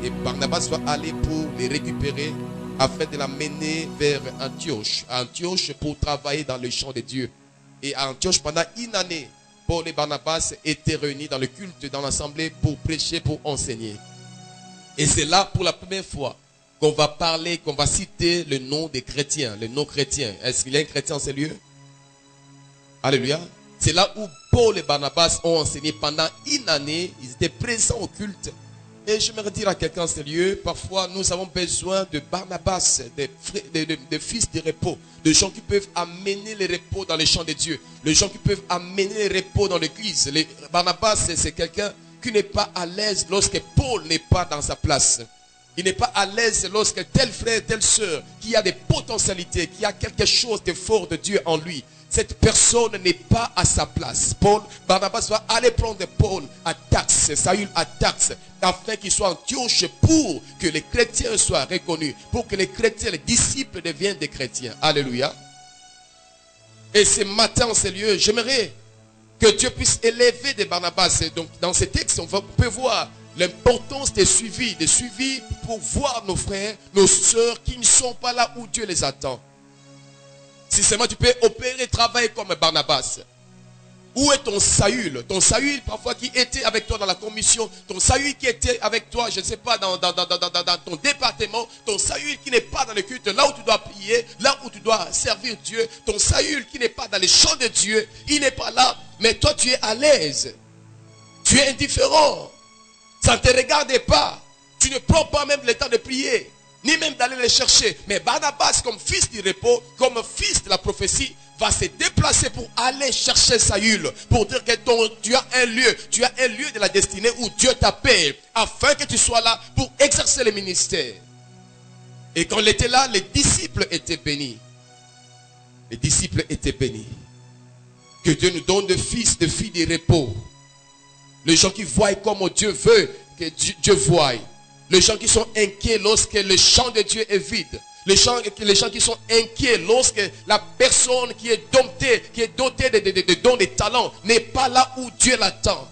Et Barnabas va aller pour les récupérer afin de l'amener vers Antioche. Antioche pour travailler dans le champ de Dieu. Et à Antioche, pendant une année, Paul et Barnabas étaient réunis dans le culte, dans l'assemblée pour prêcher, pour enseigner. Et c'est là pour la première fois qu'on va parler, qu'on va citer le nom des chrétiens, le nom chrétien. Est-ce qu'il y a un chrétien en ces lieux? Alléluia. C'est là où Paul et Barnabas ont enseigné pendant une année. Ils étaient présents au culte. Et je me redire à quelqu'un en ces lieux, parfois nous avons besoin de Barnabas, de fils de repos, de gens qui peuvent amener le repos dans les champs de Dieu, de gens qui peuvent amener le repos dans l'église. Barnabas, c'est quelqu'un qui n'est pas à l'aise lorsque Paul n'est pas dans sa place. Il n'est pas à l'aise lorsque tel frère, telle sœur, qui a des potentialités, qui a quelque chose de fort de Dieu en lui, cette personne n'est pas à sa place. Barnabas va aller prendre Paul à Tarse, Saül à Tarse, afin qu'il soit Antioche pour que les chrétiens soient reconnus, pour que les chrétiens, les disciples deviennent des chrétiens. Alléluia. Et ce matin, en ces lieux, j'aimerais que Dieu puisse élever des Barnabas. Et donc, dans ces textes, on peut voir l'importance des suivis pour voir nos frères, nos sœurs qui ne sont pas là où Dieu les attend. Si seulement tu peux opérer, travailler comme Barnabas. Où est ton Saül? Ton Saül parfois qui était avec toi dans la commission. Ton Saül qui était avec toi, je ne sais pas, dans ton département. Ton Saül qui n'est pas dans le culte, là où tu dois prier, là où tu dois servir Dieu. Ton Saül qui n'est pas dans les champs de Dieu. Il n'est pas là. Mais toi tu es à l'aise. Tu es indifférent. Ça ne te regarde pas. Tu ne prends pas même le temps de prier. Ni même d'aller les chercher. Mais Barnabas, comme fils du repos, comme fils de la prophétie, va se déplacer pour aller chercher Saül. Pour dire que tu as un lieu de la destinée où Dieu t'appelle. Afin que tu sois là pour exercer le ministère. Et quand il était là, les disciples étaient bénis. Les disciples étaient bénis. Que Dieu nous donne de fils, de filles du repos. Les gens qui voient comme Dieu veut que Dieu voie. Les gens qui sont inquiets lorsque le champ de Dieu est vide. Les gens qui sont inquiets lorsque la personne qui est dotée de dons, de talents, n'est pas là où Dieu l'attend.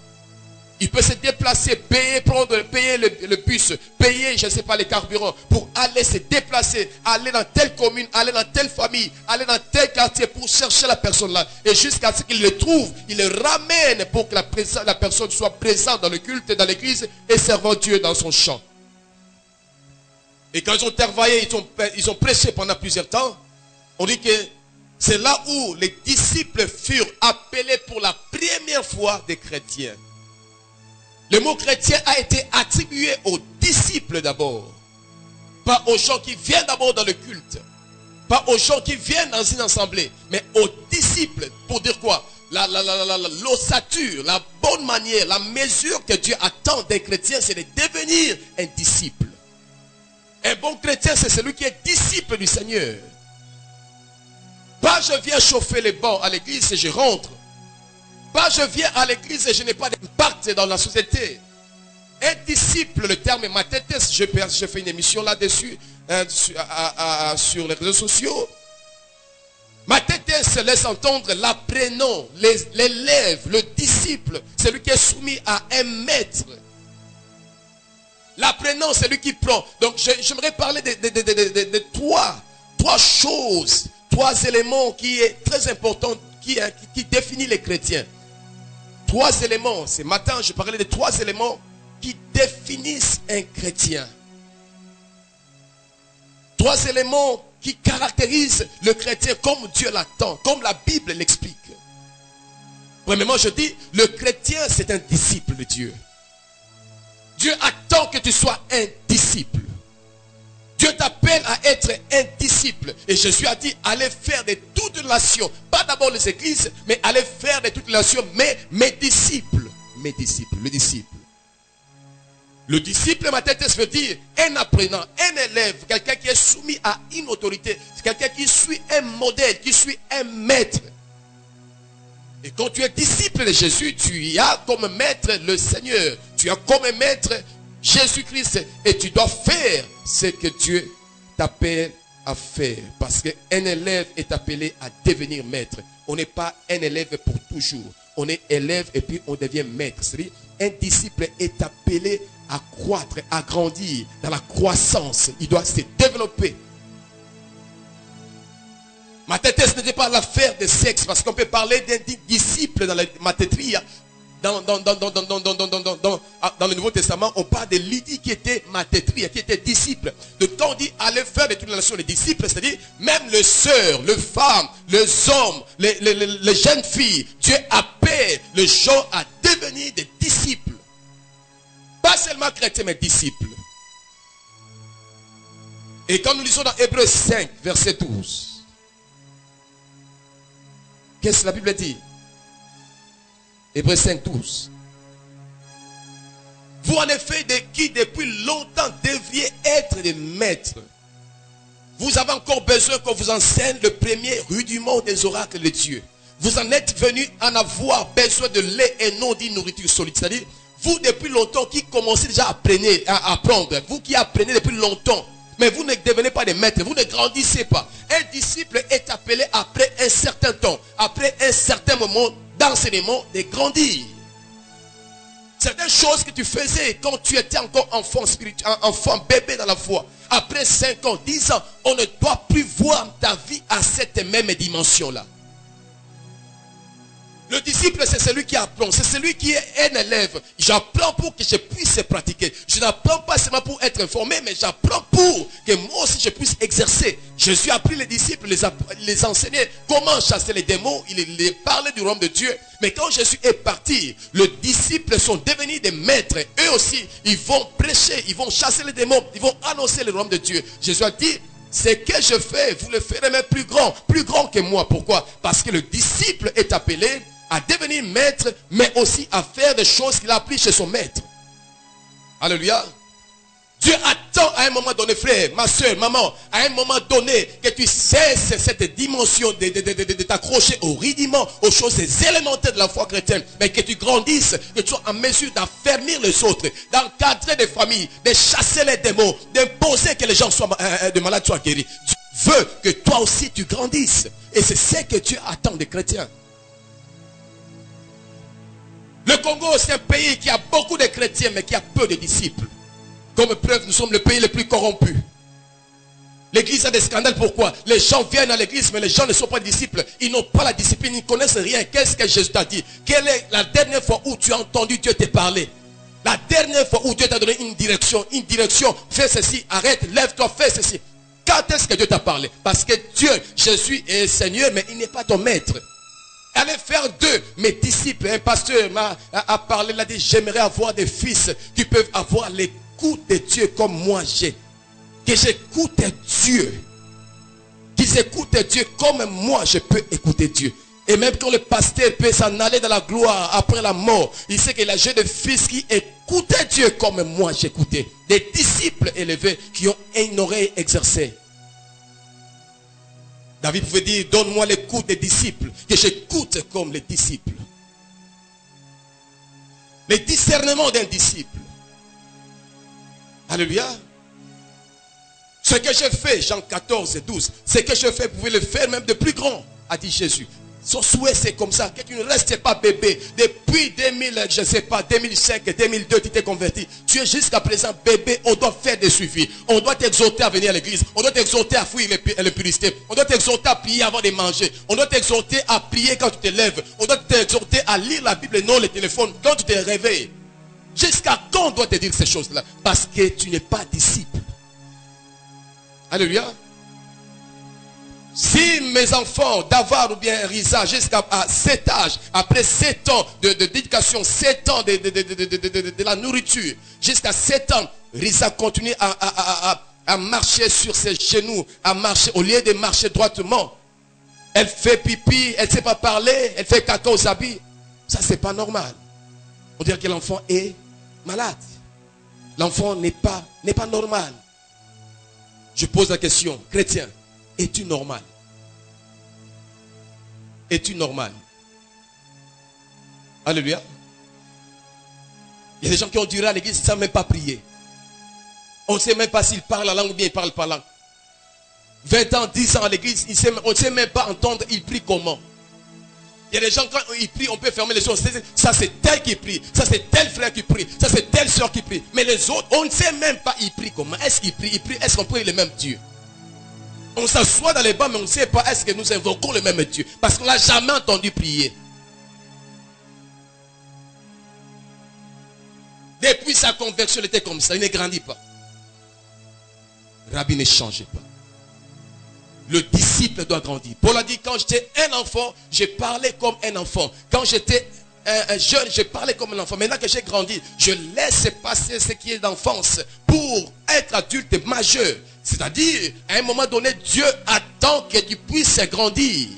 Il peut se déplacer, payer le bus, payer, je ne sais pas, les carburants, pour aller se déplacer, aller dans telle commune, aller dans telle famille, aller dans tel quartier pour chercher la personne là. Et jusqu'à ce qu'il le trouve, il le ramène pour que la personne soit présente dans le culte, dans l'église et servant Dieu dans son champ. Et quand ils ont travaillé, ils ont prêché pendant plusieurs temps. On dit que c'est là où les disciples furent appelés pour la première fois des chrétiens. Le mot chrétien a été attribué aux disciples d'abord. Pas aux gens qui viennent d'abord dans le culte. Pas aux gens qui viennent dans une assemblée. Mais aux disciples. Pour dire quoi? L'ossature, la bonne manière, la mesure que Dieu attend des chrétiens, c'est de devenir un disciple. Un bon chrétien, c'est celui qui est disciple du Seigneur. Pas je viens chauffer les bancs à l'église et je rentre. Pas je viens à l'église et je n'ai pas d'impact dans la société. Un disciple, le terme est mathetes. Je fais une émission là-dessus sur les réseaux sociaux. Mathetes se laisse entendre l'apprenant, l'élève, le disciple, celui qui est soumis à un maître. L'apprenant, c'est lui qui prend. Donc, j'aimerais parler de trois choses, trois éléments qui est très important, qui définit les chrétiens. Trois éléments. Ce matin, je parlais de trois éléments qui définissent un chrétien. Trois éléments qui caractérisent le chrétien comme Dieu l'attend, comme la Bible l'explique. Premièrement, je dis, le chrétien, c'est un disciple de Dieu. Dieu attend que tu sois un disciple. Dieu t'appelle à être un disciple. Et Jésus a dit, allez faire de toutes les nations. Pas d'abord les églises, mais allez faire de toutes les nations. Mais mes disciples. Mes disciples, le disciple. Le disciple, ma tête, veut dire un apprenant, un élève, quelqu'un qui est soumis à une autorité. C'est quelqu'un qui suit un modèle, qui suit un maître. Et quand tu es disciple de Jésus, tu as comme maître le Seigneur. Tu as comme maître Jésus-Christ et tu dois faire ce que Dieu t'appelle à faire. Parce qu'un élève est appelé à devenir maître. On n'est pas un élève pour toujours. On est élève et puis on devient maître. C'est-à-dire, un disciple est appelé à croître, à grandir dans la croissance. Il doit se développer. Ma tête, ce n'était pas l'affaire de sexe, parce qu'on peut parler d'un disciple dans la matétrie. Dans le Nouveau Testament, on parle de Lydie qui était matétrie, qui était disciple. De temps on dit allez faire de toutes les nations les disciples, c'est-à-dire même les sœurs, les femmes, les hommes, les jeunes filles. Dieu appelle les gens à devenir des disciples. Pas seulement chrétiens, mais disciples. Et quand nous lisons dans Hébreux 5, verset 12, qu'est-ce que la Bible dit? Hébreux 5, 12. Vous en effet de qui depuis longtemps devriez être des maîtres. Vous avez encore besoin qu'on vous enseigne le premier rudiment des oracles de Dieu. Vous en êtes venus en avoir besoin de lait et non d'une nourriture solide. C'est-à-dire, vous depuis longtemps qui commencez déjà à apprendre. Vous qui apprenez depuis longtemps. Mais vous ne devenez pas des maîtres, vous ne grandissez pas. Un disciple est appelé après un certain temps, après un certain moment d'enseignement, de grandir. Certaines choses que tu faisais quand tu étais encore enfant spirituel, enfant bébé dans la foi. Après 5 ans, 10 ans, on ne doit plus voir ta vie à cette même dimension-là. Le disciple, c'est celui qui apprend. C'est celui qui est un élève. J'apprends pour que je puisse pratiquer. Je n'apprends pas seulement pour être informé, mais j'apprends pour que moi aussi je puisse exercer. Jésus a appris les disciples, les enseigner comment chasser les démons. Il les parlait du royaume de Dieu. Mais quand Jésus est parti, les disciples sont devenus des maîtres. Eux aussi, ils vont prêcher, ils vont chasser les démons, ils vont annoncer le royaume de Dieu. Jésus a dit, ce que je fais, vous le ferez même plus grand que moi. Pourquoi? Parce que le disciple est appelé à devenir maître, mais aussi à faire des choses qu'il a appris chez son maître. Alléluia. Dieu attend à un moment donné, frère, ma soeur, maman, à un moment donné, que tu cesses cette dimension de t'accrocher aux rudiments, aux choses élémentaires de la foi chrétienne, mais que tu grandisses, que tu sois en mesure d'affermir les autres, d'encadrer des familles, de chasser les démons, d'imposer que les gens soient de malades soient guéris. Dieu veut que toi aussi tu grandisses. Et c'est ce que Dieu attend des chrétiens. Le Congo, c'est un pays qui a beaucoup de chrétiens, mais qui a peu de disciples. Comme preuve, nous sommes le pays le plus corrompu. L'église a des scandales. Pourquoi? Les gens viennent à l'église, mais les gens ne sont pas disciples. Ils n'ont pas la discipline, ils ne connaissent rien. Qu'est-ce que Jésus t'a dit? Quelle est la dernière fois où tu as entendu Dieu te parler? La dernière fois où Dieu t'a donné une direction, fais ceci, arrête, lève-toi, fais ceci. Quand est-ce que Dieu t'a parlé? Parce que Dieu, Jésus est Seigneur, mais il n'est pas ton maître. Allez faire d'eux mes disciples. Un pasteur a parlé, il a dit, j'aimerais avoir des fils qui peuvent avoir l'écoute de Dieu comme moi j'ai. Que j'écoute Dieu. Qu'ils écoutent Dieu comme moi je peux écouter Dieu. Et même quand le pasteur peut s'en aller dans la gloire après la mort, il sait qu'il a des fils qui écoutaient Dieu comme moi j'écoutais. Des disciples élevés qui ont une oreille exercée. David pouvait dire, donne-moi l'écoute des disciples, que j'écoute comme les disciples. Le discernement d'un disciple. Alléluia. Ce que je fais, Jean 14 et 12, ce que je fais, vous pouvez le faire même de plus grand, a dit Jésus. Son souhait, c'est comme ça, que tu ne restes pas bébé. Depuis 2000, je ne sais pas, 2005, 2002, tu t'es converti. Tu es jusqu'à présent bébé, on doit faire des suivis. On doit t'exhorter à venir à l'église. On doit t'exhorter à fuir l'impudicité. On doit t'exhorter à prier avant de manger. On doit t'exhorter à prier quand tu te lèves. On doit t'exhorter à lire la Bible et non le téléphone quand tu te réveilles. Jusqu'à quand on doit te dire ces choses-là? Parce que tu n'es pas disciple. Alléluia. Si mes enfants, Davar ou bien Risa, jusqu'à 7 âges, après 7 ans d'éducation, 7 ans de la nourriture, jusqu'à 7 ans, Risa continue à marcher sur ses genoux, à marcher, au lieu de marcher droitement. Elle fait pipi, elle ne sait pas parler, elle fait caca aux habits. Ça, c'est pas normal. On dirait que l'enfant est malade. L'enfant n'est pas normal. Je pose la question, chrétien, es-tu normal? Es-tu normal? Alléluia. Il y a des gens qui ont duré à l'église sans même pas prier. On ne sait même pas s'il parle la langue ou bien il parle pas la langue. 20 ans, 10 ans à l'église, on ne sait même pas entendre, il prie comment. Il y a des gens, quand ils prient, on peut fermer les yeux. Ça, c'est tel qui prie. Ça, c'est tel frère qui prie. Ça, c'est telle soeur qui prie. Mais les autres, on ne sait même pas, ils prient comment. Est-ce qu'ils prient? Est-ce qu'on prie le même Dieu? On s'assoit dans les bancs, mais on ne sait pas, est-ce que nous invoquons le même Dieu? Parce qu'on ne l'a jamais entendu prier. Depuis sa conversion, il était comme ça. Il ne grandit pas. Rabbi ne changeait pas. Le disciple doit grandir. Paul a dit, quand j'étais un enfant, je parlais comme un enfant. Quand j'étais un jeune, je parlais comme un enfant. Maintenant que j'ai grandi, je laisse passer ce qui est d'enfance pour être adulte majeur. C'est-à-dire, à un moment donné, Dieu attend que tu puisses grandir.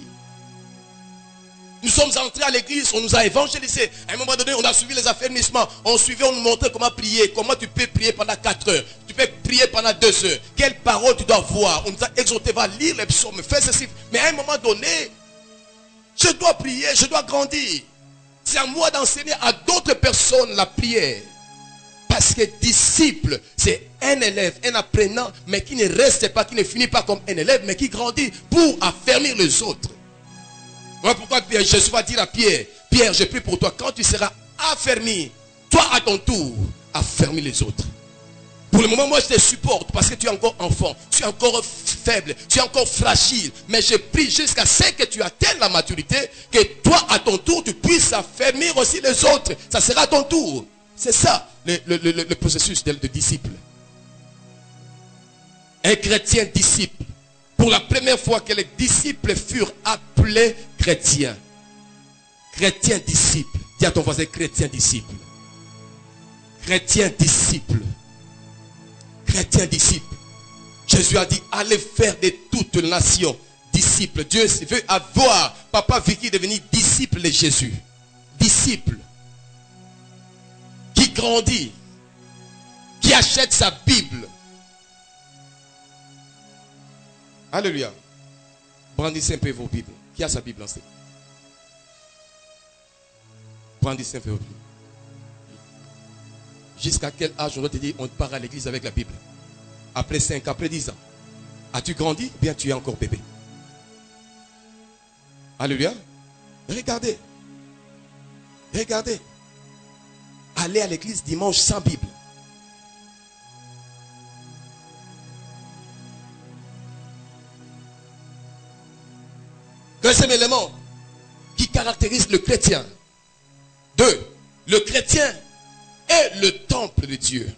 Nous sommes entrés à l'église, on nous a évangélisés. À un moment donné, on a suivi les affermissements. On suivait, on nous montrait comment prier. Comment tu peux prier pendant 4 heures. Tu peux prier pendant 2 heures. Quelle parole tu dois voir. On nous a exhorté, va lire les psaumes, fais ceci. Mais à un moment donné, je dois prier, je dois grandir. C'est à moi d'enseigner à d'autres personnes la prière. Parce que disciple, c'est un élève, un apprenant, mais qui ne reste pas, qui ne finit pas comme un élève, mais qui grandit pour affermir les autres. Voilà pourquoi Jésus va dire à Pierre, Pierre, je prie pour toi, quand tu seras affermi, toi à ton tour, affermis les autres. Pour le moment, moi je te supporte parce que tu es encore enfant, tu es encore faible, tu es encore fragile. Mais je prie jusqu'à ce que tu atteignes la maturité, que toi à ton tour, tu puisses affermir aussi les autres. Ça sera ton tour. C'est ça le processus de disciple. Un chrétien disciple. Pour la première fois que les disciples furent appelés chrétiens. Chrétien disciple. Dis à ton voisin, chrétien disciple. Chrétien disciple. Chrétien disciple. Jésus a dit, allez faire de toutes les nations disciples. Dieu veut avoir Papa Vicky devenir disciple de Jésus. Disciple. Qui grandit. Qui achète sa Bible. Alléluia. Brandissez un peu vos Bibles. Qui a sa Bible en ce? Brandissez un peu vos Bibles. Jusqu'à quel âge on doit te dire on part à l'église avec la Bible? Après 5, après 10 ans. As-tu grandi? Ou bien tu es encore bébé? Alléluia. Regardez. Regardez. Allez à l'église dimanche sans Bible. Deuxième élément qui caractérise le chrétien. 2. Le chrétien est le temple de Dieu.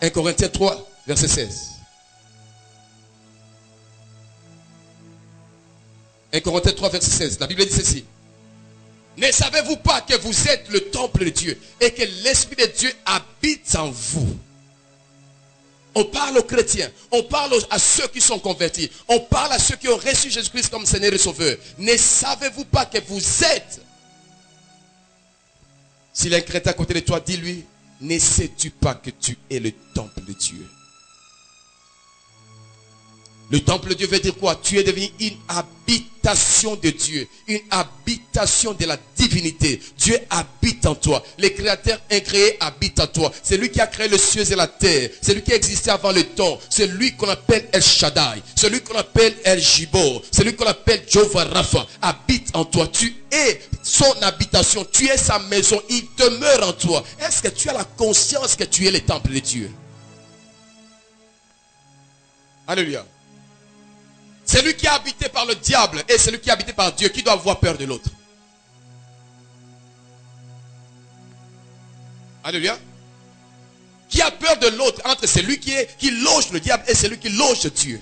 1 Corinthiens 3, verset 16. 1 Corinthiens 3, verset 16. La Bible dit ceci. Ne savez-vous pas que vous êtes le temple de Dieu et que l'Esprit de Dieu habite en vous? On parle aux chrétiens, on parle à ceux qui sont convertis, on parle à ceux qui ont reçu Jésus-Christ comme Seigneur et Sauveur. Ne savez-vous pas que vous êtes? S'il y a un chrétien à côté de toi, dis-lui, ne sais-tu pas que tu es le temple de Dieu? Le temple de Dieu veut dire quoi? Tu es devenu une habitation de Dieu. Une habitation de la divinité. Dieu habite en toi. Le créateur incréé habite en toi. C'est lui qui a créé les cieux et la terre. C'est lui qui existait avant le temps. C'est lui qu'on appelle El Shaddai. C'est lui qu'on appelle El Jibor. C'est lui qu'on appelle Jehovah Rapha. Habite en toi. Tu es son habitation. Tu es sa maison. Il demeure en toi. Est-ce que tu as la conscience que tu es le temple de Dieu? Alléluia. Celui qui est habité par le diable et celui qui est habité par Dieu, qui doit avoir peur de l'autre? Alléluia. Qui a peur de l'autre entre celui qui loge le diable et celui qui loge Dieu?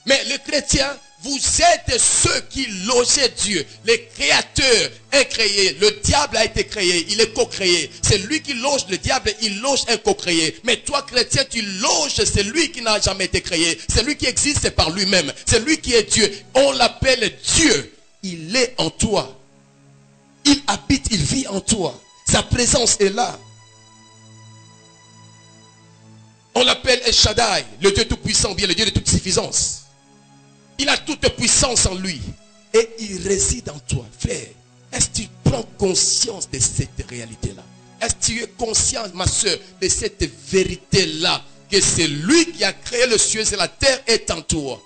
Mais le chrétien, vous êtes ceux qui logent Dieu. Le créateur est créé. Le diable a été créé. Il est co-créé. C'est lui qui loge le diable. Il loge un co-créé. Mais toi, chrétien, tu loges celui qui n'a jamais été créé. C'est lui qui existe par lui-même. C'est lui qui est Dieu. On l'appelle Dieu. Il est en toi. Il habite, il vit en toi. Sa présence est là. On l'appelle El Shaddai, le Dieu tout-puissant, bien le Dieu de toute suffisance. Il a toute puissance en lui. Et il réside en toi. Frère, est-ce que tu prends conscience de cette réalité-là? Est-ce que tu es conscient, ma soeur, de cette vérité-là, que c'est lui qui a créé le ciel et la terre est en toi?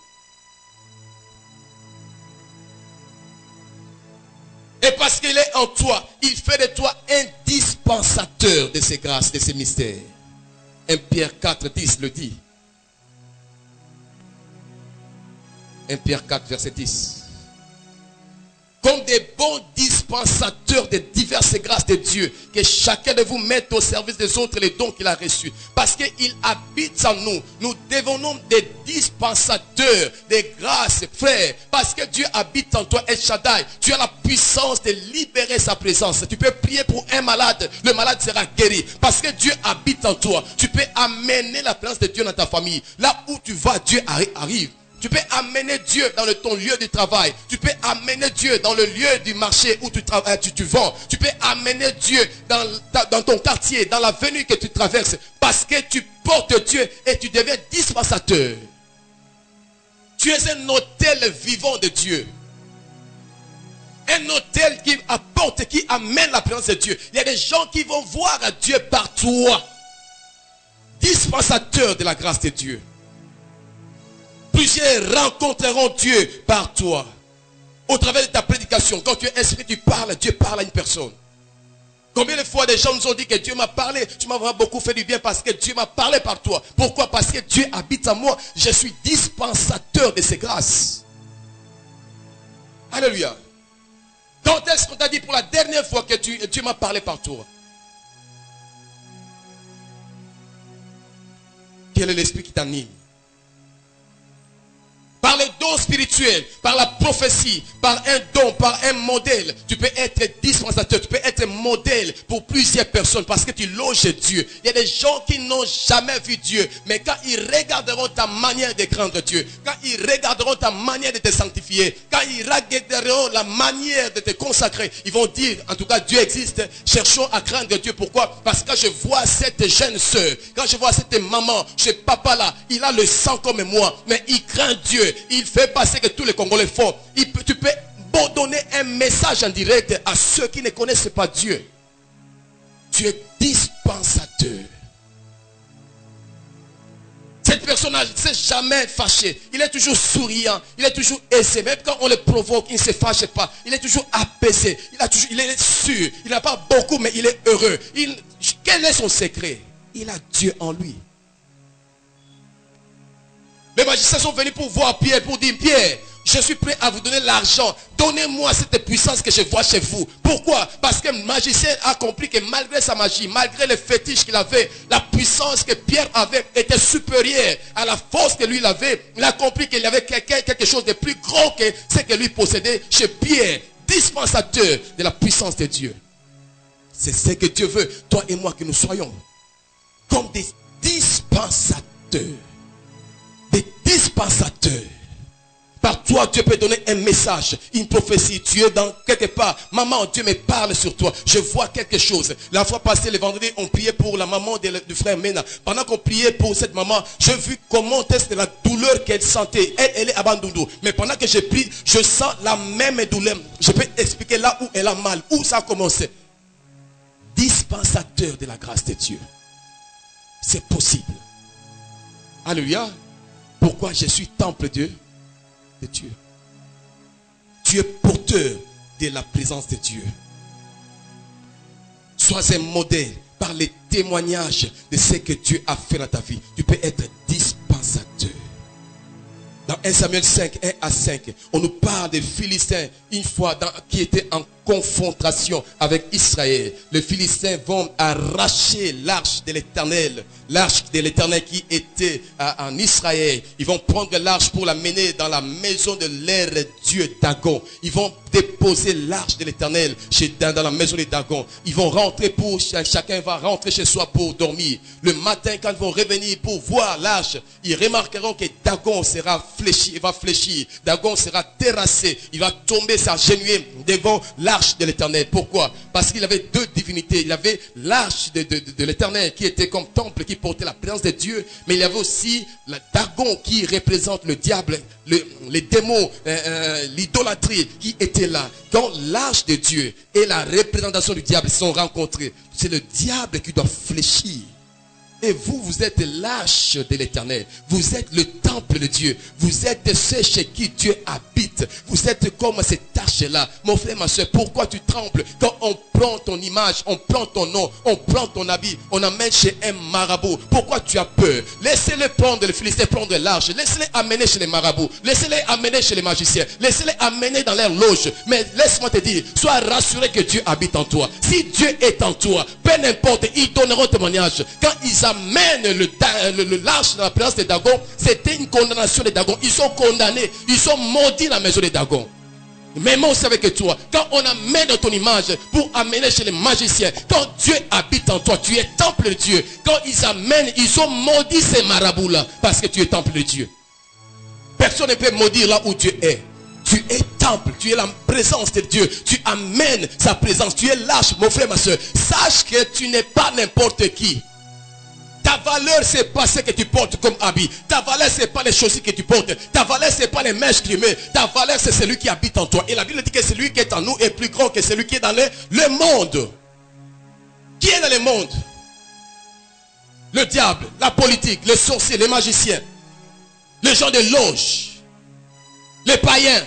Et parce qu'il est en toi, il fait de toi un dispensateur de ses grâces, de ses mystères. 1 Pierre 4, 10 le dit. 1 Pierre 4, verset 10. Comme des bons dispensateurs de diverses grâces de Dieu, que chacun de vous mette au service des autres les dons qu'il a reçus. Parce qu'il habite en nous. Nous devenons des dispensateurs des grâces, frères. Parce que Dieu habite en toi, El Shaddai. Tu as la puissance de libérer sa présence. Tu peux prier pour un malade, le malade sera guéri. Parce que Dieu habite en toi. Tu peux amener la présence de Dieu dans ta famille. Là où tu vas, Dieu arrive. Tu peux amener Dieu dans ton lieu de travail. Tu peux amener Dieu dans le lieu du marché où tu vends. Tu peux amener Dieu dans ton quartier, dans l'avenue que tu traverses. Parce que tu portes Dieu et tu deviens dispensateur. Tu es un autel vivant de Dieu. Un autel qui apporte, qui amène la présence de Dieu. Il y a des gens qui vont voir Dieu par toi. Dispensateur de la grâce de Dieu. Plusieurs rencontreront Dieu par toi. Au travers de ta prédication, quand tu es inspiré, tu parles, Dieu parle à une personne. Combien de fois des gens nous ont dit que Dieu m'a parlé, tu m'as vraiment beaucoup fait du bien parce que Dieu m'a parlé par toi. Pourquoi? Parce que Dieu habite en moi. Je suis dispensateur de ses grâces. Alléluia. Quand est-ce qu'on t'a dit pour la dernière fois que Dieu m'a parlé par toi? Quel est l'esprit qui t'anime? Par les dons spirituels, par la prophétie, par un don, par un modèle. Tu peux être dispensateur, tu peux être modèle pour plusieurs personnes parce que tu loges Dieu. Il y a des gens qui n'ont jamais vu Dieu, mais quand ils regarderont ta manière de craindre Dieu, quand ils regarderont ta manière de te sanctifier, quand ils regarderont la manière de te consacrer, ils vont dire, en tout cas Dieu existe, cherchons à craindre Dieu. Pourquoi? Parce que quand je vois cette jeune sœur, quand je vois cette maman, ce papa là, il a le sang comme moi, mais il craint Dieu. Il fait passer que tous les Congolais font. Tu peux donner un message en direct à ceux qui ne connaissent pas Dieu. Tu es dispensateur. Cette personne ne s'est jamais fâché. Il est toujours souriant. Il est toujours aisé. Même quand on le provoque, il ne se fâche pas. Il est toujours apaisé. Il est sûr. Il n'a pas beaucoup, mais il est heureux. Quel est son secret? Il a Dieu en lui. Les magiciens sont venus pour voir Pierre, pour dire, Pierre, je suis prêt à vous donner l'argent. Donnez-moi cette puissance que je vois chez vous. Pourquoi? Parce que le magicien a compris que malgré sa magie, malgré les fétiches qu'il avait, la puissance que Pierre avait était supérieure à la force que lui il avait. Il a compris qu'il y avait quelque chose de plus grand que ce que lui possédait chez Pierre, dispensateur de la puissance de Dieu. C'est ce que Dieu veut, toi et moi, que nous soyons comme des dispensateurs. Des dispensateurs. Par toi, Dieu peut donner un message, une prophétie. Tu es dans quelque part. Maman, Dieu me parle sur toi. Je vois quelque chose. La fois passée, le vendredi, on priait pour la maman du frère Mena. Pendant qu'on priait pour cette maman, j'ai vu comment est la douleur qu'elle sentait. Elle est abandonnée. Mais pendant que je prie, je sens la même douleur. Je peux expliquer là où elle a mal, où ça a commencé. Dispensateur de la grâce de Dieu. C'est possible. Alléluia. Pourquoi je suis temple de Dieu? Tu es porteur de la présence de Dieu. Sois un modèle par les témoignages de ce que Dieu a fait dans ta vie. Tu peux être dispensateur. Dans 1 Samuel 5, 1 à 5, on nous parle des Philistins une fois qui étaient en confrontation avec Israël. Les Philistins vont arracher l'arche de l'Éternel. L'arche de l'Éternel qui était en Israël. Ils vont prendre l'arche pour la mener dans la maison de leur Dieu Dagon. Ils vont déposer l'arche de l'Éternel dans la maison de Dagon. Ils vont rentrer chacun va rentrer chez soi pour dormir. Le matin, quand ils vont revenir pour voir l'arche, ils remarqueront que Dagon sera fléchi, il va fléchir. Dagon sera terrassé. Il va tomber s'agenouiller devant l'arche l'arche de l'Éternel. Pourquoi? Parce qu'il avait deux divinités. Il avait l'arche de l'Éternel qui était comme temple, qui portait la présence de Dieu. Mais il y avait aussi le Dagon qui représente le diable, les démons, l'idolâtrie qui était là. Quand l'arche de Dieu et la représentation du diable sont rencontrés, c'est le diable qui doit fléchir. Et vous, vous êtes l'arche de l'Éternel. Vous êtes le temple de Dieu. Vous êtes ceux chez qui Dieu habite. Vous êtes comme cette arche-là. Mon frère, ma soeur, pourquoi tu trembles quand on prend ton image, on prend ton nom, on prend ton habit, on amène chez un marabout? Pourquoi tu as peur? Laissez-les prendre les Philistins, prendre l'arche. Laissez-les amener chez les marabouts. Laissez-les amener chez les magiciens. Laissez-les amener dans leur loge. Mais laisse-moi te dire, sois rassuré que Dieu habite en toi. Si Dieu est en toi, peu n'importe, ils donneront témoignage. Quand ils amènent l'arche dans la présence des Dagon, c'était une condamnation des Dagon. Ils sont condamnés. Ils sont maudits dans la maison des Dagon. Mais moi aussi avec toi, quand on amène ton image pour amener chez les magiciens, quand Dieu habite en toi, tu es temple de Dieu. Quand ils amènent, ils ont maudit ces marabouts-là parce que tu es temple de Dieu. Personne ne peut maudire là où Dieu est. Tu es temple, tu es la présence de Dieu. Tu amènes sa présence, tu es l'arche, mon frère, ma soeur. Sache que tu n'es pas n'importe qui. Ta valeur, c'est pas ce que tu portes comme habit. Ta valeur, c'est pas les chaussures que tu portes. Ta valeur, c'est pas les mèches que tu mets. Ta valeur, c'est celui qui habite en toi. Et la Bible dit que celui qui est en nous est plus grand que celui qui est dans le monde. Qui est dans le monde? Le diable, la politique, les sorciers, les magiciens, les gens de loge, les païens.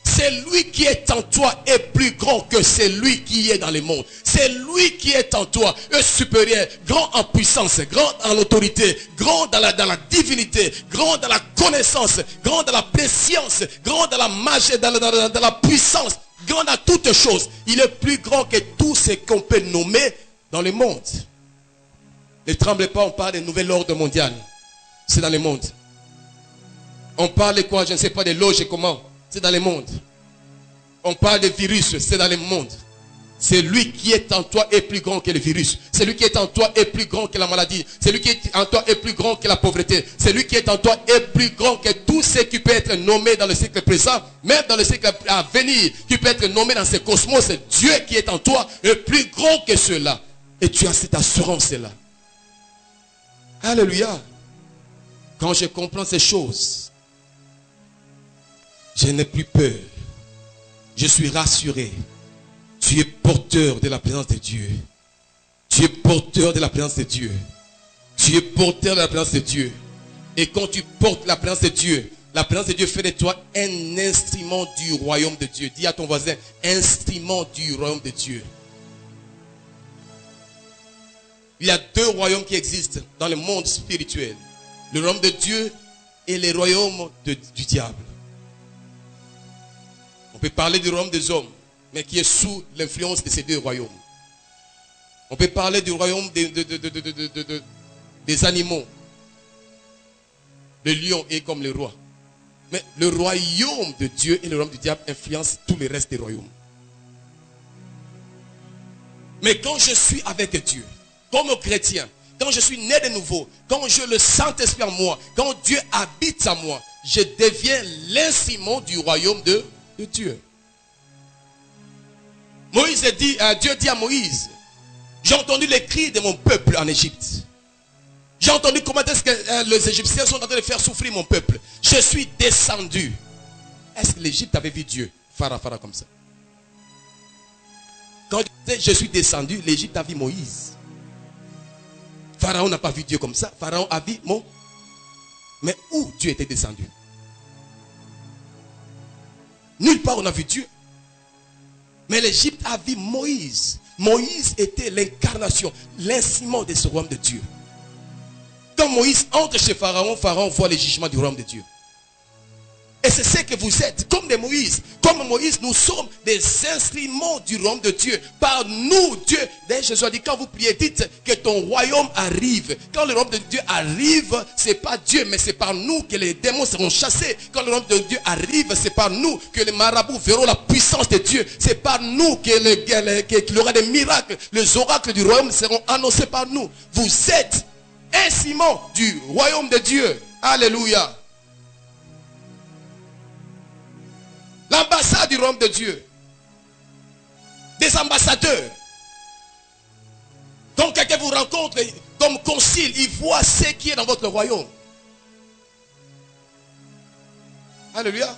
C'est lui qui est en toi est plus grand que celui qui est dans le monde. C'est lui qui est en toi est supérieur, grand en puissance, grand en autorité, grand dans la divinité, grand dans la connaissance, grand dans la préscience, grand dans la magie, dans la puissance, grand dans toutes choses. Il est plus grand que tout ce qu'on peut nommer dans le monde. Ne tremblez pas, on parle de nouvel ordre mondial. C'est dans le monde. On parle de quoi? Je ne sais pas, des loges et comment. C'est dans le monde. On parle de virus, c'est dans le monde. C'est lui qui est en toi est plus grand que le virus. Celui qui est en toi est plus grand que la maladie. Celui qui est en toi est plus grand que la pauvreté. Celui qui est en toi est plus grand que tout ce qui peut être nommé dans le siècle présent, même dans le siècle à venir, qui peut être nommé dans ce cosmos. C'est Dieu qui est en toi est plus grand que cela. Et tu as cette assurance-là. Alléluia. Quand je comprends ces choses, je n'ai plus peur. Je suis rassuré. Tu es porteur de la présence de Dieu. Tu es porteur de la présence de Dieu. Tu es porteur de la présence de Dieu. Et quand tu portes la présence de Dieu, la présence de Dieu fait de toi un instrument du royaume de Dieu. Dis à ton voisin, instrument du royaume de Dieu. Il y a deux royaumes qui existent dans le monde spirituel. Le royaume de Dieu et le royaume du diable. On peut parler du royaume des hommes, mais qui est sous l'influence de ces deux royaumes. On peut parler du royaume des animaux. Le lion est comme le roi. Mais le royaume de Dieu et le royaume du diable influencent tout le reste des royaumes. Mais quand je suis avec Dieu, comme chrétien, quand je suis né de nouveau, quand je le Saint-Esprit en moi, quand Dieu habite en moi, je deviens l'instrument du royaume de Dieu. Dieu dit à Moïse, j'ai entendu les cris de mon peuple en Égypte. J'ai entendu comment est-ce que les Égyptiens sont en train de faire souffrir mon peuple. Je suis descendu. Est-ce que l'Égypte avait vu Dieu? Pharaon comme ça. Quand je suis descendu, l'Égypte a vu Moïse. Pharaon n'a pas vu Dieu comme ça. Pharaon a vu mon... Mais où Dieu était descendu? Nulle part on a vu Dieu. Mais l'Égypte a vu Moïse. Moïse était l'incarnation, l'instrument de ce royaume de Dieu. Quand Moïse entre chez Pharaon, Pharaon voit les jugements du royaume de Dieu. Et c'est ce que vous êtes, comme des Moïse. Comme Moïse, nous sommes des instruments du royaume de Dieu. Par nous, Dieu. D'ailleurs, Jésus a dit, quand vous priez, dites que ton royaume arrive. Quand le royaume de Dieu arrive, c'est pas Dieu, mais c'est par nous que les démons seront chassés. Quand le royaume de Dieu arrive, c'est par nous que les marabouts verront la puissance de Dieu. C'est par nous qu'il y aura des miracles. Les oracles du royaume seront annoncés par nous. Vous êtes instruments du royaume de Dieu. Alléluia. L'ambassade du royaume de Dieu. des ambassadeurs. Quand quelqu'un vous rencontre comme concile, il voit ce qui est dans votre royaume. Alléluia.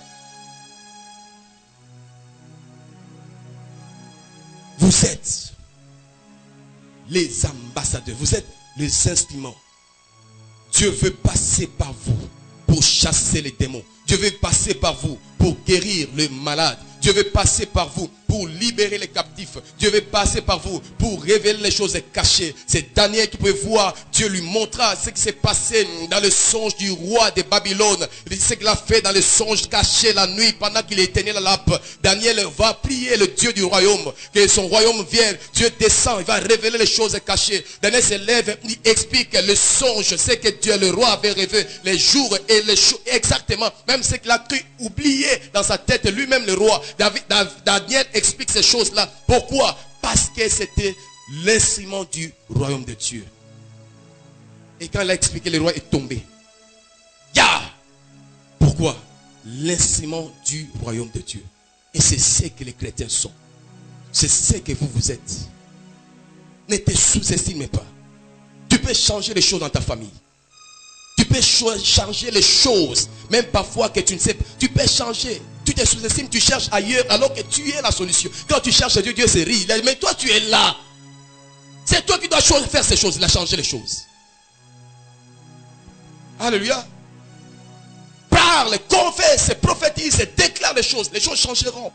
Vous êtes les ambassadeurs, vous êtes les instruments. Dieu veut passer par vous pour chasser les démons. Dieu veut passer par vous pour guérir le malade. Dieu veut passer par vous pour libérer les captifs. Dieu veut passer par vous pour révéler les choses cachées. C'est Daniel qui pouvait voir. Dieu lui montra ce qui s'est passé dans le songe du roi de Babylone. Ce qu'il a fait dans le songe caché la nuit pendant qu'il éteignait la lampe. Daniel va prier le Dieu du royaume. Que son royaume vienne. Dieu descend. Il va révéler les choses cachées. Daniel se lève. Il explique le songe. Ce que Dieu, le roi, avait rêvé. Les jours et les choses. Exactement. Même ce qu'il a cru oublier dans sa tête. Lui-même le roi. Daniel explique ces choses-là. Pourquoi? Parce que c'était l'instrument du royaume de Dieu. Et quand il a expliqué, le roi est tombé. Pourquoi? L'instrument du royaume de Dieu. Et c'est ce que les chrétiens sont. C'est ce que vous êtes. Ne te sous-estime pas. Tu peux changer les choses dans ta famille. Tu peux changer les choses. Même parfois que tu ne sais pas. Tu peux changer. Tu te sous-estimes, tu cherches ailleurs alors que tu es la solution. Quand tu cherches Dieu, Dieu se rit. Mais toi, tu es là. C'est toi qui dois faire ces choses-là, changer les choses. Alléluia. Parle, confesse, prophétise, déclare les choses. Les choses changeront.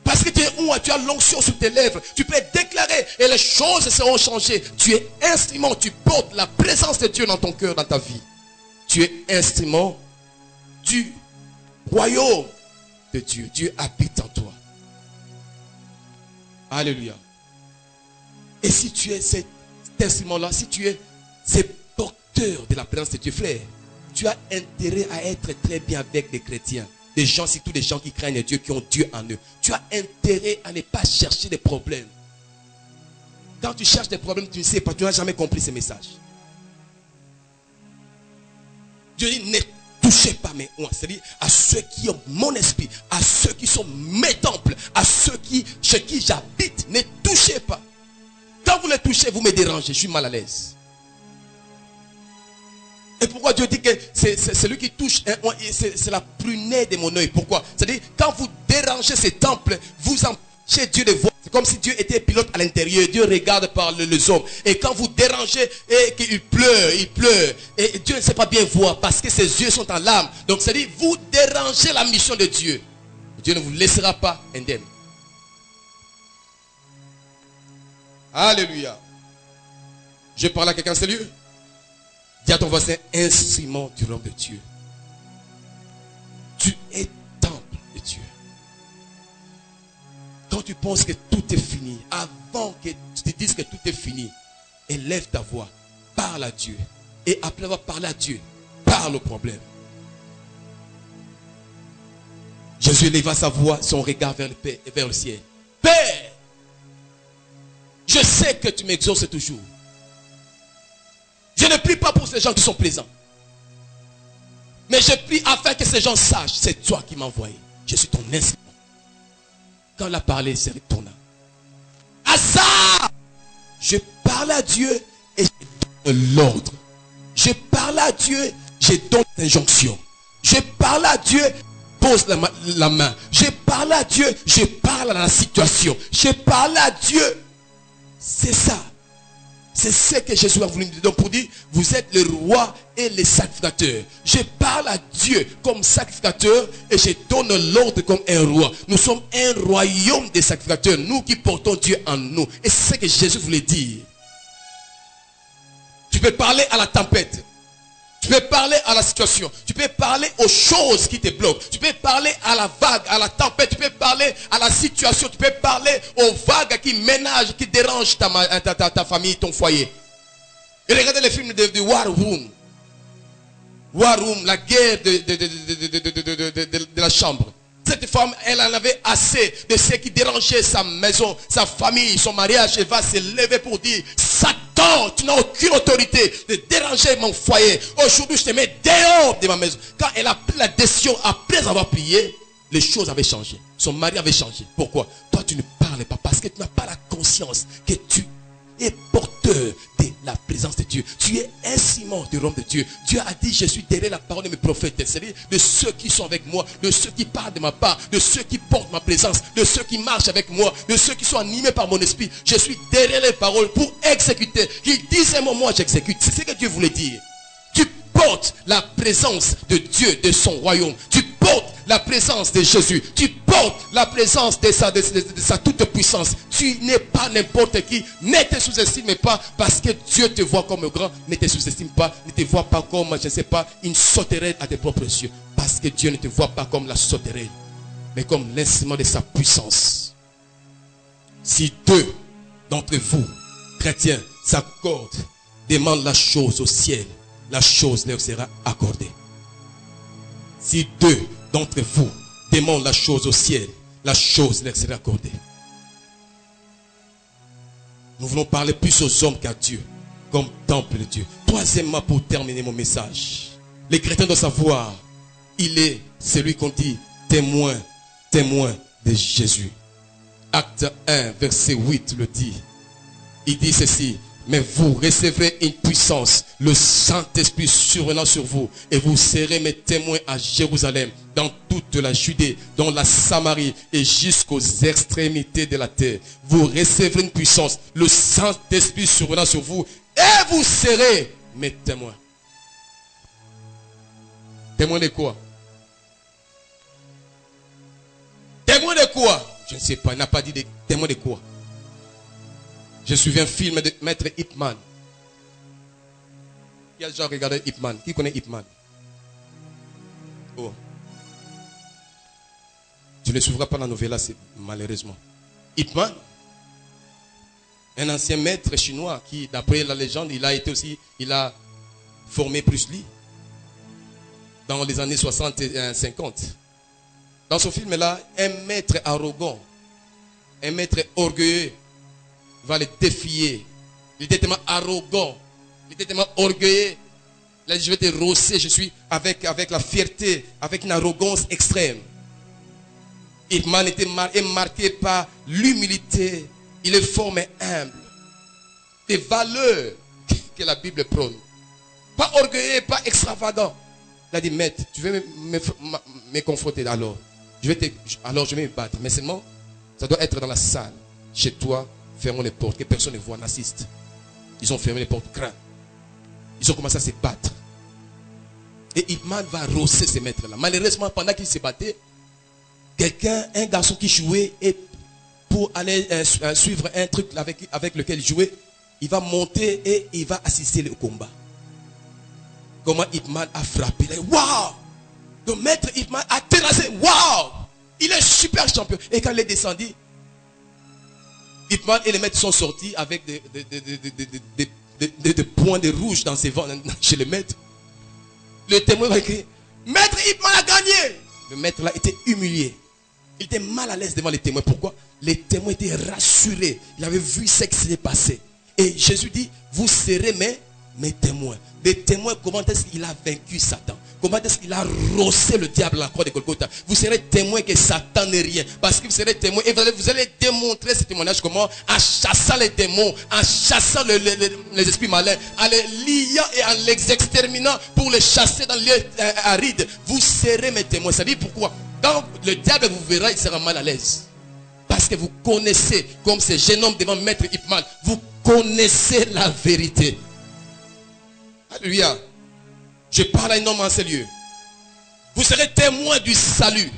Parce que tu es où? Tu as l'onction sur tes lèvres. Tu peux déclarer et les choses seront changées. Tu es instrument, tu portes la présence de Dieu dans ton cœur, dans ta vie. Tu es instrument du royaume de Dieu. Dieu habite en toi. Alléluia. Et si tu es cet instrument-là, si tu es ce porteur de la présence de Dieu, frère, tu as intérêt à être très bien avec des chrétiens. Des gens, surtout des gens qui craignent Dieu, qui ont Dieu en eux. Tu as intérêt à ne pas chercher des problèmes. Quand tu cherches des problèmes, tu ne sais pas, tu n'as jamais compris ce message. Dieu dit, ne touchez pas mes oins. C'est-à-dire à ceux qui ont mon esprit, à ceux qui sont mes temples, à ceux chez qui j'habite. Ne touchez pas. Quand vous les touchez, vous me dérangez. Je suis mal à l'aise. Et pourquoi Dieu dit que c'est celui qui touche un oin, c'est la prunelle de mon œil. Pourquoi? C'est-à-dire quand vous dérangez ces temples, vous empêchez Dieu de voir. C'est comme si Dieu était pilote à l'intérieur. Dieu regarde par les hommes. Et quand vous dérangez et qu'il pleure. Et Dieu ne sait pas bien voir parce que ses yeux sont en larmes. Donc c'est-à-dire vous dérangez la mission de Dieu. Dieu ne vous laissera pas indemne. Alléluia. Je parle à quelqu'un sérieux. Dis à ton voisin, instrument du royaume de Dieu. Tu es temple de Dieu. Quand tu penses que tout est fini, avant que tu te dises que tout est fini, élève ta voix, parle à Dieu. Et après avoir parlé à Dieu, parle au problème. Jésus éleva sa voix, son regard vers le ciel. Père, je sais que tu m'exauces toujours. Je ne prie pas pour ces gens qui sont plaisants. Mais je prie afin que ces gens sachent, c'est toi qui m'as envoyé. Je suis ton instrument. Quand il a parlé, il s'est retourné. À ça, je parle à Dieu et je donne l'ordre. Je parle à Dieu, je donne l'injonction. Je parle à Dieu, pose la main. Je parle à Dieu, je parle à la situation. Je parle à Dieu. C'est ça. C'est ce que Jésus a voulu nous dire. Donc pour dire, vous êtes le roi et le sacrificateur. Je parle à Dieu comme sacrificateur et je donne l'ordre comme un roi. Nous sommes un royaume des sacrificateurs. Nous qui portons Dieu en nous. Et c'est ce que Jésus voulait dire. Tu peux parler à la tempête. Tu peux parler à la situation. Tu peux parler aux choses qui te bloquent. Tu peux parler à la vague, à la tempête. Tu peux parler à la situation. Tu peux parler aux vagues qui ménagent, qui dérangent ta famille, ton foyer. Et regardez les films de War Room. War Room, la guerre de la chambre. Cette femme, elle en avait assez de ce qui dérangeait sa maison, sa famille, son mariage. Elle va se lever pour dire, Satan, tu n'as aucune autorité de déranger mon foyer. Aujourd'hui, je te mets dehors de ma maison. Quand elle a pris la décision, après avoir prié, les choses avaient changé. Son mari avait changé. Pourquoi? Toi, tu ne parles parles pas. Parce que tu n'as pas la conscience que tu es porteur de la présence de Dieu. Tu es un ciment du royaume de Dieu. Dieu a dit, je suis derrière la parole de mes prophètes. C'est-à-dire de ceux qui sont avec moi, de ceux qui parlent de ma part, de ceux qui portent ma présence, de ceux qui marchent avec moi, de ceux qui sont animés par mon esprit. Je suis derrière les paroles pour exécuter. Qu'ils disent un mot, moi j'exécute. C'est ce que Dieu voulait dire. Tu portes la présence de Dieu, de son royaume. Tu portes la présence de Jésus. Tu portes la présence de sa toute puissance. Tu n'es pas n'importe qui. Ne te sous-estime pas parce que Dieu te voit comme grand. Ne te sous-estime pas. Ne te vois pas comme, je ne sais pas, une sauterelle à tes propres yeux. Parce que Dieu ne te voit pas comme la sauterelle, mais comme l'instrument de sa puissance. Si deux d'entre vous, chrétiens, s'accordent, demandent la chose au ciel, la chose leur sera accordée. Si deux d'entre vous demandent la chose au ciel, la chose leur sera accordée. Nous voulons parler plus aux hommes qu'à Dieu, comme temple de Dieu. Troisièmement, pour terminer mon message, les chrétiens doivent savoir, il est celui qu'on dit témoin de Jésus. Acte 1, verset 8 le dit. Il dit ceci: mais vous recevrez une puissance, le Saint-Esprit survenant sur vous, et vous serez mes témoins à Jérusalem, dans toute la Judée, dans la Samarie et jusqu'aux extrémités de la terre. Vous recevrez une puissance, le Saint-Esprit survenant sur vous, et vous serez mes témoins. Témoins de quoi? Témoins de quoi? Je ne sais pas, il n'a pas dit de témoins de quoi. Je suivi un film de Maître Ip Man. Qui a déjà regardé Ip Man? Qui connaît Ip Man? Oh. Tu ne suivras pas la novella, malheureusement. Ip Man, un ancien maître chinois qui, d'après la légende, il a formé Bruce Lee dans les années 60 et 50. Dans ce film-là, un maître arrogant, un maître orgueilleux va le défier. Il était tellement arrogant, il était tellement orgueilleux. Là, je vais te rosser, je suis avec la fierté, avec une arrogance extrême. Ip Man était marqué par l'humilité. Il est fort mais humble. Des valeurs que la Bible prône. Pas orgueilleux, pas extravagant. Il a dit, maître, tu veux me confronter alors. Alors je vais me battre. Mais seulement, ça doit être dans la salle. Chez toi, fermons les portes. Que personne ne voit, n'assiste. Ils ont fermé les portes, craint. Ils ont commencé à se battre. Et Ip Man va rosser ces maîtres-là. Malheureusement, pendant qu'ils se battaient, un garçon qui jouait, et pour aller suivre un truc avec lequel il jouait, il va monter et il va assister au combat. Comment Ip Man a frappé. Waouh! Le maître Ip Man a terrassé. Waouh! Il est super champion. Et quand il est descendu, Ip Man et les maîtres sont sortis avec des points de rouge dans ses ventres chez le maître. Le témoin va écrire, maître Ip Man a gagné. Le maître là était humilié. Il était mal à l'aise devant les témoins. Pourquoi? Les témoins étaient rassurés. Il avait vu ce qui s'est passé. Et Jésus dit, vous serez mes témoins. Des témoins, comment est-ce qu'il a vaincu Satan? Comment est-ce qu'il a rossé le diable à la croix de Golgotha? Vous serez témoins que Satan n'est rien. Parce que vous serez témoins. Et vous allez démontrer ce témoignage comment? En chassant les démons, en chassant les esprits malins, en les liant et en les exterminant pour les chasser dans les arides. Vous serez mes témoins. Ça dit pourquoi? Quand le diable vous verra, il sera mal à l'aise. Parce que vous connaissez, comme ce jeune homme devant maître Ip Man, vous connaissez la vérité. Alléluia. Je parle à un homme en ces lieux. Vous serez témoin du salut.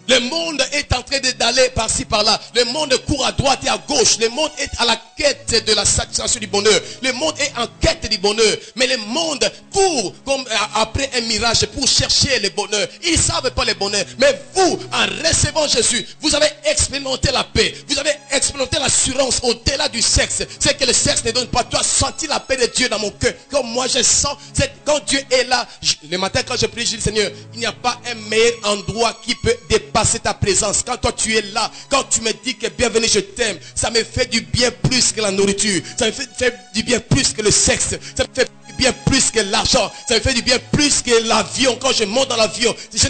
Le monde est en train d'aller par-ci par-là. Le monde court à droite et à gauche. Le monde est à la quête de la satisfaction du bonheur. Le monde est en quête du bonheur. Mais le monde court comme après un mirage pour chercher le bonheur. Ils ne savent pas le bonheur. Mais vous, en recevant Jésus, vous avez expérimenté la paix. Vous avez expérimenté l'assurance au-delà du sexe. C'est que le sexe ne donne pas. Tu as senti la paix de Dieu dans mon cœur. Comme moi je sens. Quand Dieu est là, le matin quand je prie, je dis Seigneur, il n'y a pas un meilleur endroit qui peut dépasser ta présence. Quand toi tu es là, quand tu me dis que bienvenue, je t'aime, ça me fait du bien plus que la nourriture. Ça me fait du bien plus que le sexe. Ça me fait bien plus que l'argent. Ça me fait du bien plus que l'avion. Quand je monte dans l'avion, je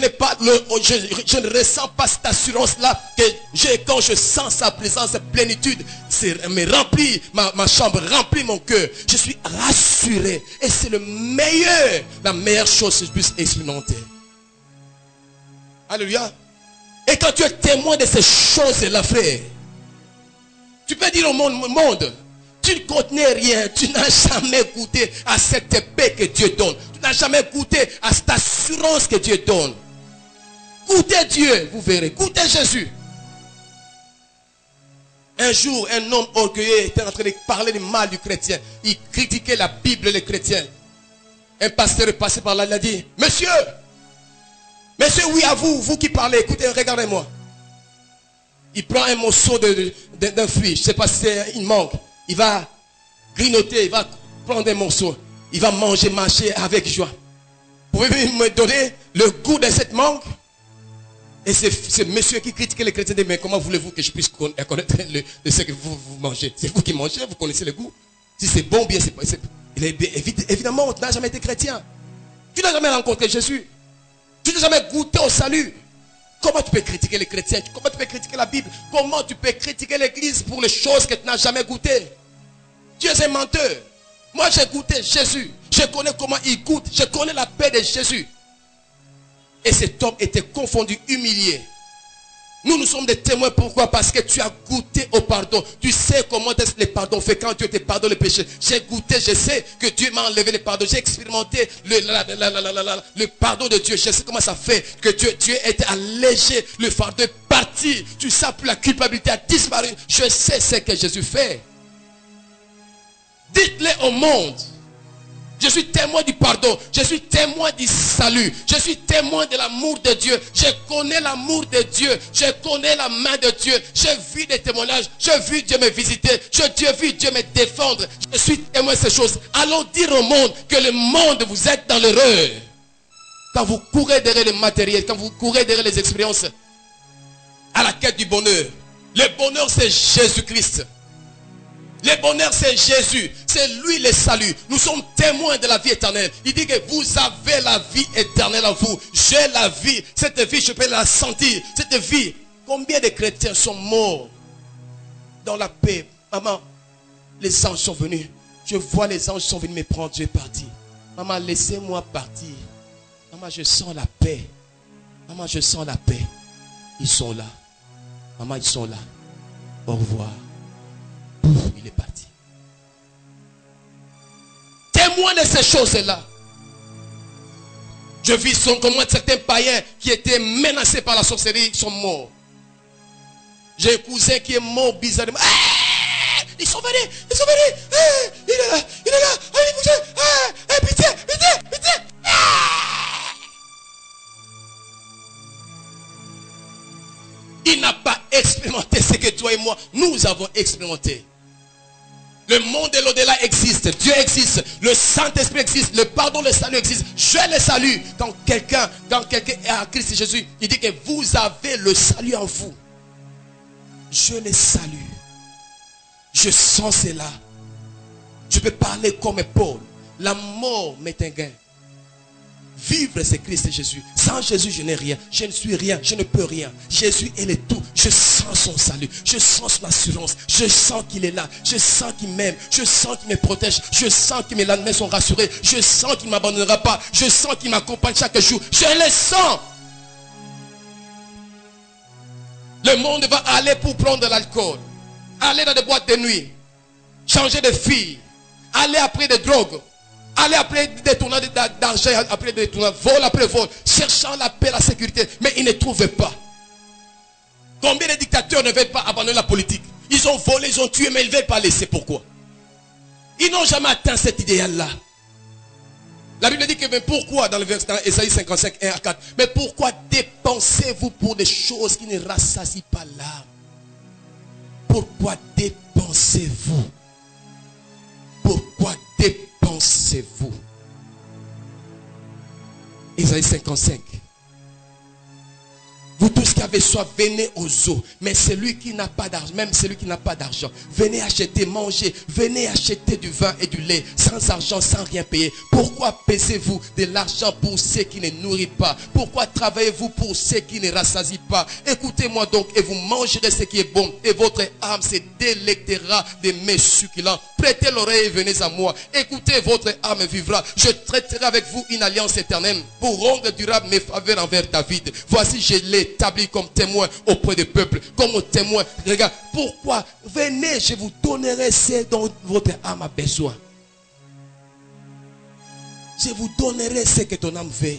ne ressens pas cette assurance-là que j'ai quand je sens sa présence, sa plénitude. C'est me remplit ma chambre, remplit mon cœur. Je suis rassuré. Et c'est le meilleur, la meilleure chose que je puisse expérimenter. Alléluia. Et quand tu es témoin de ces choses-là, frère, tu peux dire au monde, tu ne contenais rien, tu n'as jamais goûté à cette paix que Dieu donne. Tu n'as jamais goûté à cette assurance que Dieu donne. Goûtez Dieu, vous verrez. Goûtez Jésus. Un jour, un homme orgueilleux était en train de parler du mal du chrétien. Il critiquait la Bible, les chrétiens. Un pasteur est passé par là, il a dit, monsieur, oui à vous, vous qui parlez, écoutez, regardez-moi. Il prend un morceau d'un fruit, je ne sais pas si c'est une mangue. Il va grignoter, il va prendre un morceau. Il va manger avec joie. Pouvez-vous me donner le goût de cette mangue? Et c'est monsieur qui critique les chrétiens. Mais comment voulez-vous que je puisse connaître ce que vous mangez? C'est vous qui mangez, vous connaissez le goût. Si c'est bon ou bien c'est pas. Évidemment, tu n'as jamais été chrétien. Tu n'as jamais rencontré Jésus. Tu n'as jamais goûté au salut. Comment tu peux critiquer les chrétiens? Comment tu peux critiquer la Bible? Comment tu peux critiquer l'église pour les choses que tu n'as jamais goûtées? Tu es un menteur. Moi j'ai goûté Jésus. Je connais comment il goûte. Je connais la paix de Jésus. Et cet homme était confondu, humilié. Nous sommes des témoins. Pourquoi? Parce que tu as goûté au pardon. Tu sais comment est-ce que le pardon fait quand Dieu te pardonne le péché. J'ai goûté, je sais que Dieu m'a enlevé le pardon. J'ai expérimenté le pardon de Dieu. Je sais comment ça fait que Dieu était allégé. Le fardeau est parti. Tu sais plus, la culpabilité a disparu. Je sais ce que Jésus fait. Dites-le au monde. Je suis témoin du pardon. Je suis témoin du salut. Je suis témoin de l'amour de Dieu. Je connais l'amour de Dieu. Je connais la main de Dieu. J'ai vu des témoignages. J'ai vu Dieu me visiter. J'ai vu Dieu me défendre. Je suis témoin de ces choses. Allons dire au monde que le monde, vous êtes dans l'erreur. Quand vous courez derrière le matériel, quand vous courez derrière les expériences, à la quête du bonheur. Le bonheur, c'est Jésus-Christ. Le bonheur, c'est Jésus. C'est lui le salut. Nous sommes témoins de la vie éternelle. Il dit que vous avez la vie éternelle en vous. J'ai la vie. Cette vie, je peux la sentir. Cette vie. Combien de chrétiens sont morts dans la paix? Maman, les anges sont venus. Je vois les anges sont venus me prendre. Je vais partir. Maman, laissez-moi partir. Maman, je sens la paix. Maman, je sens la paix. Ils sont là. Maman, ils sont là. Au revoir. Il est parti. Témoin de ces choses-là. Je vis comment certains païens qui étaient menacés par la sorcellerie sont morts. J'ai un cousin qui est mort bizarrement. Ils sont venus. Il est là. Allez, bougez. Pitié. Il n'a pas expérimenté ce que toi et moi, nous avons expérimenté. Le monde de l'au-delà existe. Dieu existe. Le Saint-Esprit existe. Le pardon, le salut existe. Je le salue. Quand quelqu'un est à Christ Jésus, il dit que vous avez le salut en vous. Je le salue. Je sens cela. Je peux parler comme Paul. La mort m'est un gain. Vivre, c'est Christ Jésus. Sans Jésus, je n'ai rien. Je ne suis rien. Je ne peux rien. Jésus est le tout. Je sens son salut. Je sens son assurance. Je sens qu'il est là. Je sens qu'il m'aime. Je sens qu'il me protège. Je sens que mes lendemains sont rassurés. Je sens qu'il ne m'abandonnera pas. Je sens qu'il m'accompagne chaque jour. Je le sens. Le monde va aller pour prendre de l'alcool. Aller dans des boîtes de nuit. Changer de fille. Aller après des drogues. Aller après des tournants d'argent, après des tournants, vol après vol, cherchant la paix, la sécurité, mais ils ne trouvent pas. Combien de dictateurs ne veulent pas abandonner la politique? Ils ont volé, ils ont tué, mais ils ne veulent pas laisser. Pourquoi? Ils n'ont jamais atteint cet idéal-là. La Bible dit que mais pourquoi, dans le verset Ésaïe 55, 1 à 4, mais pourquoi dépensez-vous pour des choses qui ne rassasient pas l'âme? Pourquoi dépensez-vous? Pourquoi dépensez-vous? Ésaïe 55. Vous tous qui avez soif, venez aux eaux. Mais celui qui n'a pas d'argent, même celui qui n'a pas d'argent, venez acheter, manger, venez acheter du vin et du lait, sans argent, sans rien payer. Pourquoi pesez-vous de l'argent pour ceux qui ne nourrissent pas? Pourquoi travaillez-vous pour ceux qui ne rassasient pas? Écoutez-moi donc, et vous mangerez ce qui est bon, et votre âme se délectera de mes succulents. Prêtez l'oreille et venez à moi. Écoutez, votre âme vivra. Je traiterai avec vous une alliance éternelle pour rendre durable mes faveurs envers David. Voici, je l'ai établi comme témoin auprès des peuples, comme témoin. Regarde, pourquoi? Venez, je vous donnerai ce dont votre âme a besoin. Je vous donnerai ce que ton âme veut.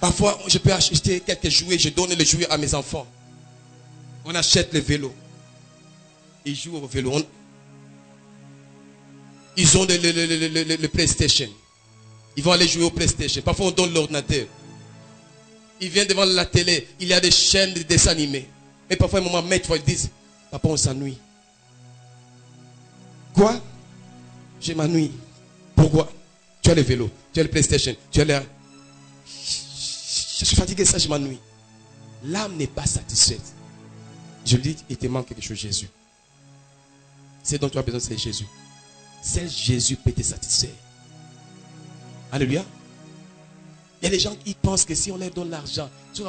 Parfois, je peux acheter quelques jouets, je donne les jouets à mes enfants. On achète les vélos. Ils jouent au vélo. Ils ont le PlayStation. Ils vont aller jouer au PlayStation. Parfois, on donne l'ordinateur. Ils viennent devant la télé. Il y a des chaînes de dessins animés. Et parfois, un moment, maître, ils disent, papa, on s'ennuie. Quoi? Je m'ennuie. Pourquoi? Tu as le vélo, tu as le PlayStation, tu as le... Je suis fatigué, ça, je m'ennuie. L'âme n'est pas satisfaite. Je lui dis, il te manque quelque chose, Jésus. Ce dont tu as besoin, c'est Jésus. Seul Jésus peut te satisfaire. Alléluia. Il y a des gens qui pensent que si on leur donne l'argent, il y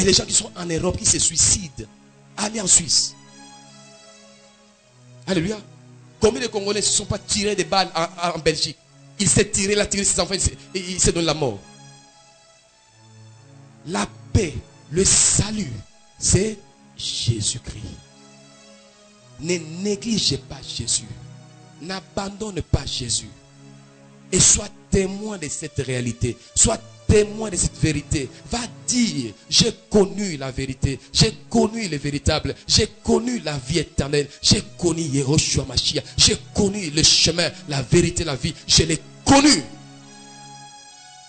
a des gens qui sont en Europe qui se suicident. Allez en Suisse. Alléluia. Combien de Congolais ne se sont pas tirés des balles en Belgique? Il s'est tiré, il a tiré ses enfants et il s'est donné la mort. La paix, le salut, c'est Jésus-Christ. Ne négligez pas Jésus. N'abandonne pas Jésus. Et sois témoin de cette réalité. Sois témoin de cette vérité. Va dire, j'ai connu la vérité. J'ai connu le véritable. J'ai connu la vie éternelle. J'ai connu Yehoshua Mashiach. J'ai connu le chemin, la vérité, la vie. Je l'ai connu.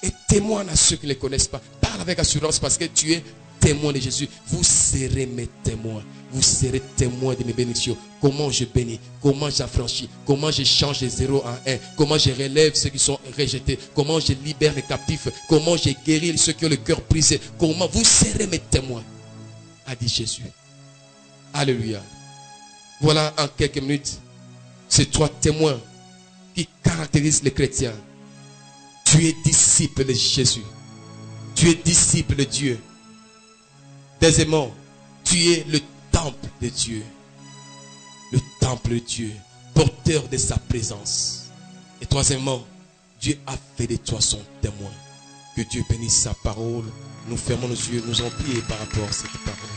Et témoigne à ceux qui ne le connaissent pas. Parle avec assurance parce que tu es témoin de Jésus. Vous serez mes témoins. Vous serez témoins de mes bénédictions. Comment je bénis, comment j'affranchis, comment je change de 0 en 1, comment je relève ceux qui sont rejetés, comment je libère les captifs, comment je guéris ceux qui ont le cœur brisé. Comment vous serez mes témoins, a dit Jésus. Alléluia. Voilà en quelques minutes ces 3 témoins qui caractérisent les chrétiens. Tu es disciple de Jésus. Tu es disciple de Dieu. Deuxièmement, tu es le temple de Dieu. Le temple de Dieu, porteur de sa présence. Et troisièmement, Dieu a fait de toi son témoin. Que Dieu bénisse sa parole. Nous fermons nos yeux, nous en prions par rapport à cette parole.